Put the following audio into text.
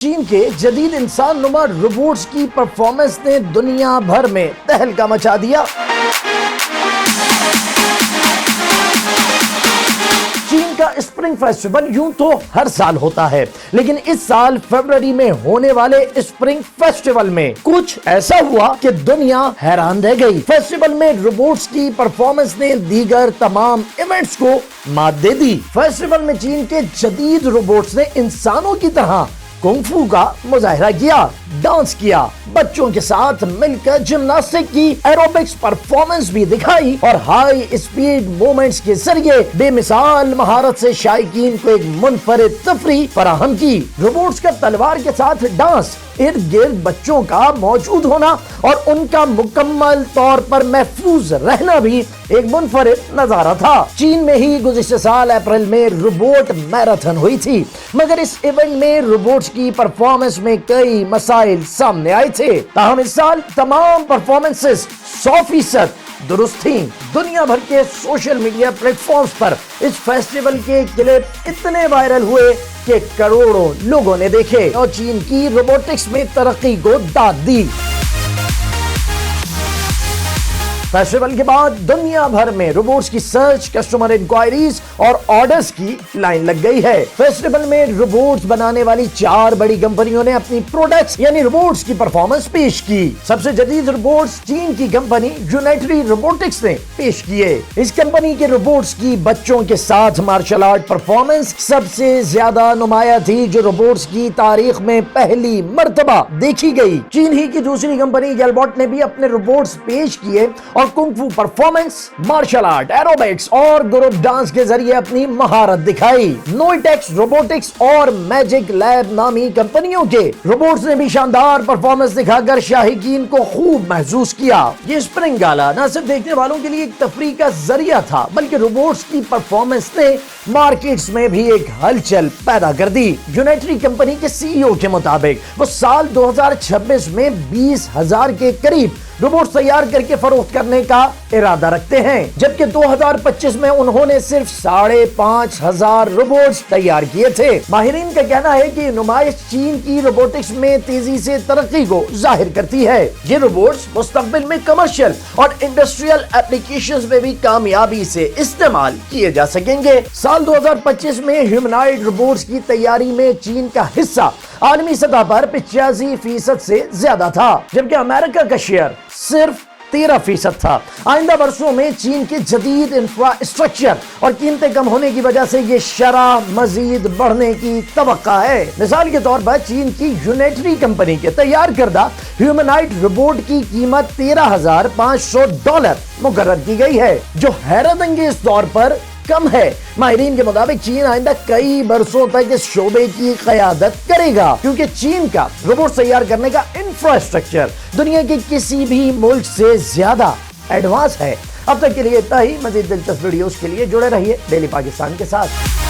چین کے جدید انسان نما روبوٹس کی پرفارمنس نے دنیا بھر میں تہلکہ مچا دیا۔ چین کا اسپرنگ فیسٹیول یوں تو ہر سال ہوتا ہے، لیکن اس سال فروری میں ہونے والے اسپرنگ فیسٹیول میں کچھ ایسا ہوا کہ دنیا حیران رہ گئی۔ فیسٹیول میں روبوٹس کی پرفارمنس نے دیگر تمام ایونٹس کو مات دے دی۔ فیسٹیول میں چین کے جدید روبوٹس نے انسانوں کی طرح کنگ فو کا مظاہرہ کیا، ڈانس کیا، بچوں کے ساتھ مل کر جمناسٹک کی، ایروبکس پرفارمنس بھی دکھائی اور ہائی اسپیڈ موومنٹس کے ذریعے بے مثال مہارت سے شائقین کو ایک منفرد تفریح فراہم کی۔ روبوٹس کا تلوار کے ساتھ ڈانس، ارد گرد بچوں کا موجود ہونا اور ان کا مکمل طور پر محفوظ رہنا بھی ایک منفرد نظارہ تھا۔ چین میں ہی گزشتہ سال اپریل میں روبوٹ میراتھن ہوئی تھی، مگر اس ایونٹ میں روبوٹس کی پرفارمنس میں کئی مسائل سامنے آئے تھے۔ تاہم اس سال تمام پرفارمنسز 100% درست تھیں۔ دنیا بھر کے سوشل میڈیا پلیٹ فارمز پر اس فیسٹیول کے کلپ اتنے وائرل ہوئے کہ کروڑوں لوگوں نے دیکھے اور چین کی روبوٹکس میں ترقی کو داد دی۔ فیسٹیول کے بعد دنیا بھر میں روبوٹس کی سرچ، کسٹمر انکوائریز اور آرڈرز کی لائن لگ گئی ہے۔ فیسٹیول میں روبوٹس بنانے والی 4 بڑی کمپنیوں نے اپنی پروڈکٹس یعنی روبوٹس کی پرفارمنس پیش کی۔ سب سے جدید روبوٹس چین کی کمپنی یونائٹری روبوٹکس نے پیش کیے۔ اس کمپنی کے روبوٹس کی بچوں کے ساتھ مارشل آرٹ پرفارمنس سب سے زیادہ نمایاں تھی، جو روبوٹس کی تاریخ میں پہلی مرتبہ دیکھی گئی۔ چین ہی کی دوسری کمپنی گیلباٹ نے بھی اپنے روبوٹس پیش کیے اور کنگ فو پرفارمنس، مارشل آرٹ، ایروبکس اور گروپ ڈانس کے ذریعے اپنی مہارت دکھائی۔ نوئٹیکس روبوٹکس اور میجک لیب نامی کمپنیوں کے روبوٹس نے بھی شاندار پرفارمنس دکھا کر شائقین کو خوب محظوظ کیا۔ یہ اسپرنگ گالا نہ صرف دیکھنے والوں کے لیے ایک تفریح کا ذریعہ تھا، بلکہ روبوٹس کی پرفارمنس نے مارکیٹس میں بھی ایک ہلچل پیدا کر دی۔ یونائٹری کمپنی کے سی او کے مطابق وہ سال 2026 میں 20,000 کے قریب روبوٹس تیار کر کے فروخت کرنے کا ارادہ رکھتے ہیں، جبکہ 2025 میں انہوں نے صرف 5,500 روبوٹس تیار کیے تھے۔ ماہرین کا کہنا ہے کہ نمائش چین کی روبوٹکس میں تیزی سے ترقی کو ظاہر کرتی ہے۔ یہ روبوٹس مستقبل میں کمرشل اور انڈسٹریل ایپلیکیشنز میں بھی کامیابی سے استعمال کیے جا سکیں گے۔ سال 2025 میں ہیومنائڈ روبوٹس کی تیاری میں چین کا حصہ عالمی سطح پر 85% سے زیادہ تھا، جبکہ امریکہ کا شیئر صرف 13% تھا۔ آئندہ برسوں میں چین کے جدید انفراسٹرکچر اور قیمتیں کم ہونے کی وجہ سے یہ شرح مزید بڑھنے کی توقع ہے۔ مثال کے طور پر چین کی یونائٹری کمپنی کے تیار کردہ ہیومنائڈ روبوٹ کی قیمت $13,500 مقرر کی گئی ہے، جو حیرت انگیز طور پر کم ہے۔ ماہرین کے مطابق چین آئندہ کئی برسوں تک اس شعبے کی قیادت کرے گا، کیونکہ چین کا روبوٹ تیار کرنے کا انفراسٹرکچر دنیا کے کسی بھی ملک سے زیادہ ایڈوانس ہے۔ اب تک کے لیے اتنا ہی۔ مزید دلچسپ ویڈیوز کے لیے جڑے رہیے ڈیلی پاکستان کے ساتھ۔